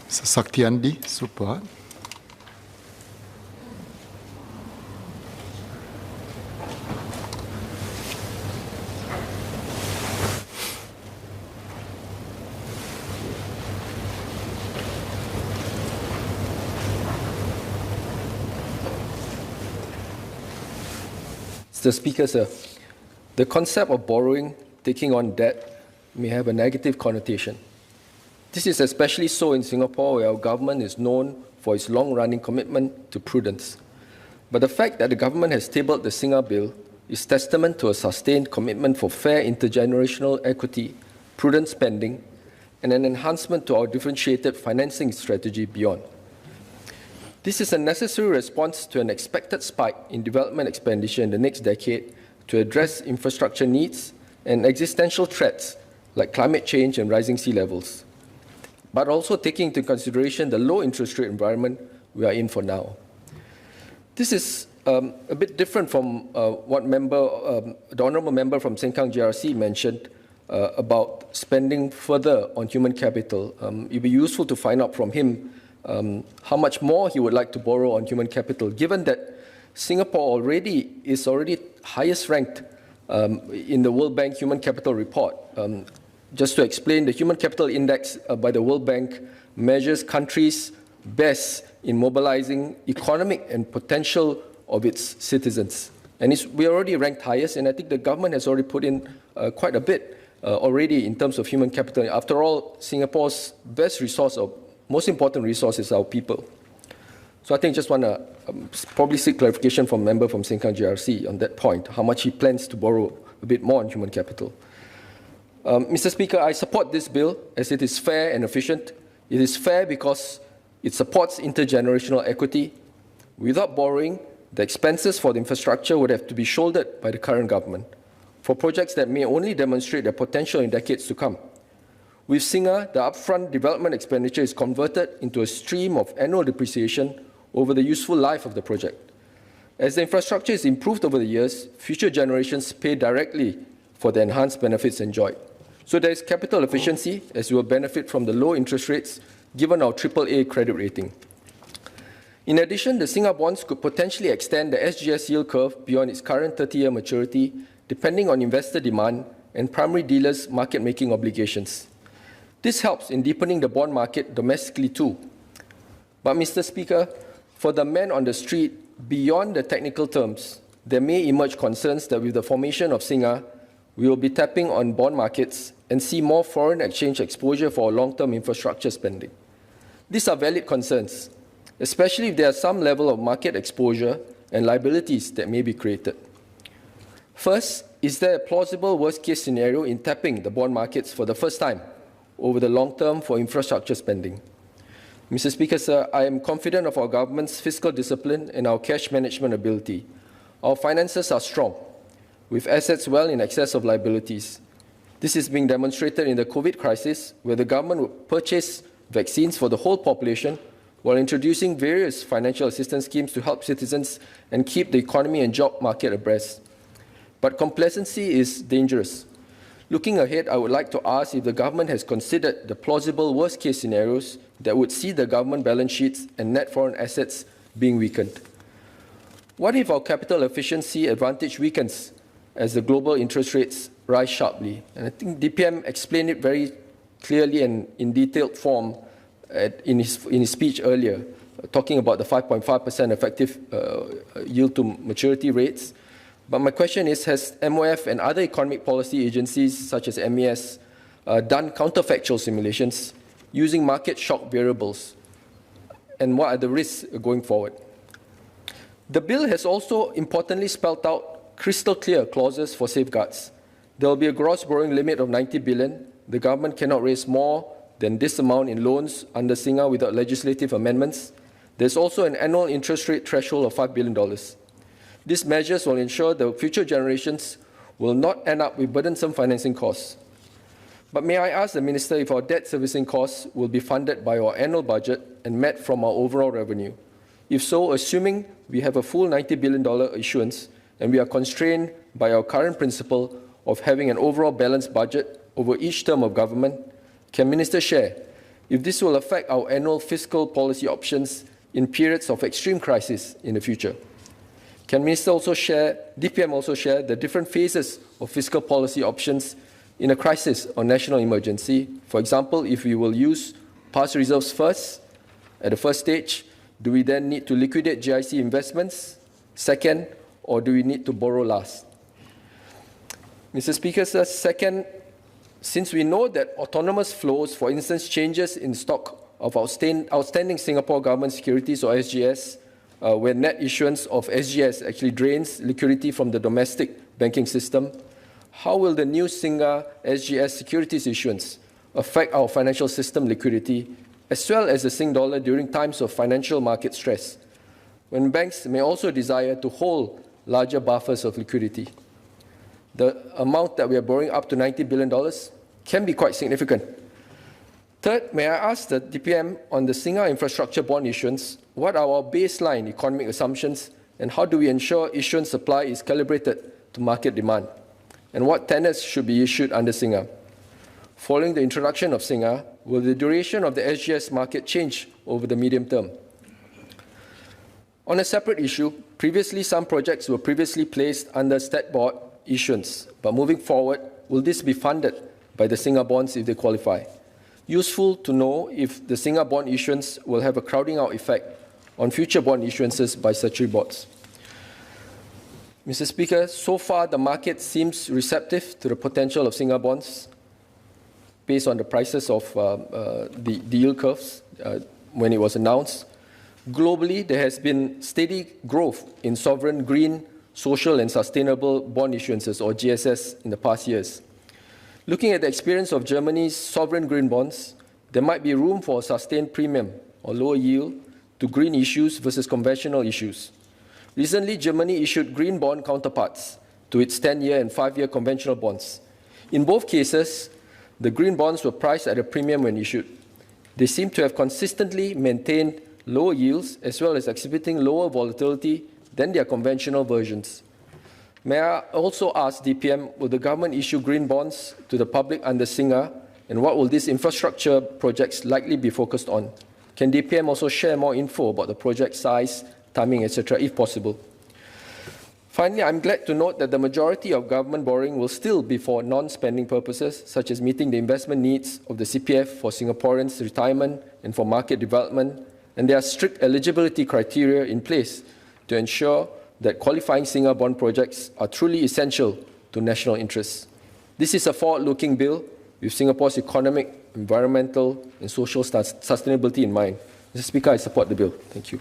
Saktiandi, Supaat. Mr. Speaker, sir, the concept of borrowing, taking on debt, may have a negative connotation. This is especially so in Singapore, where our government is known for its long-running commitment to prudence. But the fact that the government has tabled the Singa Bill is testament to a sustained commitment for fair intergenerational equity, prudent spending, and an enhancement to our differentiated financing strategy beyond. This is a necessary response to an expected spike in development expenditure in the next decade to address infrastructure needs and existential threats like climate change and rising sea levels, but also taking into consideration the low interest rate environment we are in for now. This is a bit different from what the Honourable Member from Sengkang GRC mentioned about spending further on human capital. It would be useful to find out from him how much more he would like to borrow on human capital, given that Singapore is already highest ranked in the World Bank Human Capital Report. Just to explain, the Human Capital Index by the World Bank measures countries best in mobilizing economic and potential of its citizens. And we are already ranked highest, and I think the government has already put in quite a bit already in terms of human capital. After all, Singapore's best resource, or most important resource, is our people. So I think just want to probably seek clarification from a member from Sengkang GRC on that point, how much he plans to borrow a bit more on human capital. Mr. Speaker, I support this bill as it is fair and efficient. It is fair because it supports intergenerational equity. Without borrowing, the expenses for the infrastructure would have to be shouldered by the current government for projects that may only demonstrate their potential in decades to come. With Singa, the upfront development expenditure is converted into a stream of annual depreciation over the useful life of the project. As the infrastructure is improved over the years, future generations pay directly for the enhanced benefits enjoyed. So there is capital efficiency, as we will benefit from the low interest rates given our AAA credit rating. In addition, the Singa bonds could potentially extend the SGS yield curve beyond its current 30-year maturity, depending on investor demand and primary dealers' market-making obligations. This helps in deepening the bond market domestically too. But, Mr. Speaker, for the man on the street, beyond the technical terms, there may emerge concerns that with the formation of Singa, we will be tapping on bond markets and see more foreign exchange exposure for long-term infrastructure spending. These are valid concerns, especially if there is some level of market exposure and liabilities that may be created. First, is there a plausible worst-case scenario in tapping the bond markets for the first time over the long term for infrastructure spending? Mr. Speaker, sir, I am confident of our government's fiscal discipline and our cash management ability. Our finances are strong, with assets well in excess of liabilities. This is being demonstrated in the COVID crisis, where the government would purchase vaccines for the whole population while introducing various financial assistance schemes to help citizens and keep the economy and job market abreast. But complacency is dangerous. Looking ahead, I would like to ask if the government has considered the plausible worst-case scenarios that would see the government balance sheets and net foreign assets being weakened. What if our capital efficiency advantage weakens as the global interest rates rise sharply? And I think DPM explained it very clearly and in detailed form in his speech earlier, talking about the 5.5% effective yield to maturity rates. But my question is, has MOF and other economic policy agencies such as MES done counterfactual simulations using market shock variables? And what are the risks going forward? The bill has also importantly spelled out crystal clear clauses for safeguards. There will be a gross borrowing limit of 90 billion. The government cannot raise more than this amount in loans under Singa without legislative amendments. There's also an annual interest rate threshold of $5 billion. These measures will ensure that future generations will not end up with burdensome financing costs. But may I ask the Minister if our debt servicing costs will be funded by our annual budget and met from our overall revenue? If so, assuming we have a full $90 billion issuance and we are constrained by our current principle of having an overall balanced budget over each term of government, can Minister share if this will affect our annual fiscal policy options in periods of extreme crisis in the future. Can Minister also share, DPM also share the different phases of fiscal policy options in a crisis or national emergency? For example, if we will use past reserves first, at the first stage, do we then need to liquidate GIC investments? Second, or do we need to borrow last? Mr. Speaker, sir, second, since we know that autonomous flows, for instance, changes in stock of outstanding Singapore government securities or SGS, where net issuance of SGS actually drains liquidity from the domestic banking system, how will the new Singa SGS securities issuance affect our financial system liquidity, as well as the Sing dollar during times of financial market stress, when banks may also desire to hold larger buffers of liquidity? The amount that we are borrowing, up to $90 billion, can be quite significant. Third, may I ask the DPM on the Singa infrastructure bond issuance, what are our baseline economic assumptions and how do we ensure issuance supply is calibrated to market demand? And what tenors should be issued under Singa? Following the introduction of Singa, will the duration of the SGS market change over the medium term? On a separate issue, previously some projects were previously placed under stat board issuance, but moving forward, will this be funded by the Singa bonds if they qualify? Useful to know if the Singa bond issuance will have a crowding out effect on future bond issuances by statutory boards. Mr. Speaker, so far the market seems receptive to the potential of Singa bonds based on the prices of the yield curves when it was announced. Globally, there has been steady growth in sovereign green, social and sustainable bond issuances, or GSS, in the past years. Looking at the experience of Germany's sovereign green bonds, there might be room for a sustained premium or lower yield to green issues versus conventional issues. Recently, Germany issued green bond counterparts to its 10-year and 5-year conventional bonds. In both cases, the green bonds were priced at a premium when issued. They seem to have consistently maintained lower yields as well as exhibiting lower volatility than their conventional versions. May I also ask DPM, will the government issue green bonds to the public under Singa, and what will these infrastructure projects likely be focused on? Can DPM also share more info about the project size, timing, etc., if possible? Finally, I'm glad to note that the majority of government borrowing will still be for non-spending purposes, such as meeting the investment needs of the CPF for Singaporeans' retirement and for market development, and there are strict eligibility criteria in place to ensure that qualifying Singa bond projects are truly essential to national interests. This is a forward-looking bill with Singapore's economic, environmental and social sustainability in mind. Mr. Speaker, I support the bill. Thank you.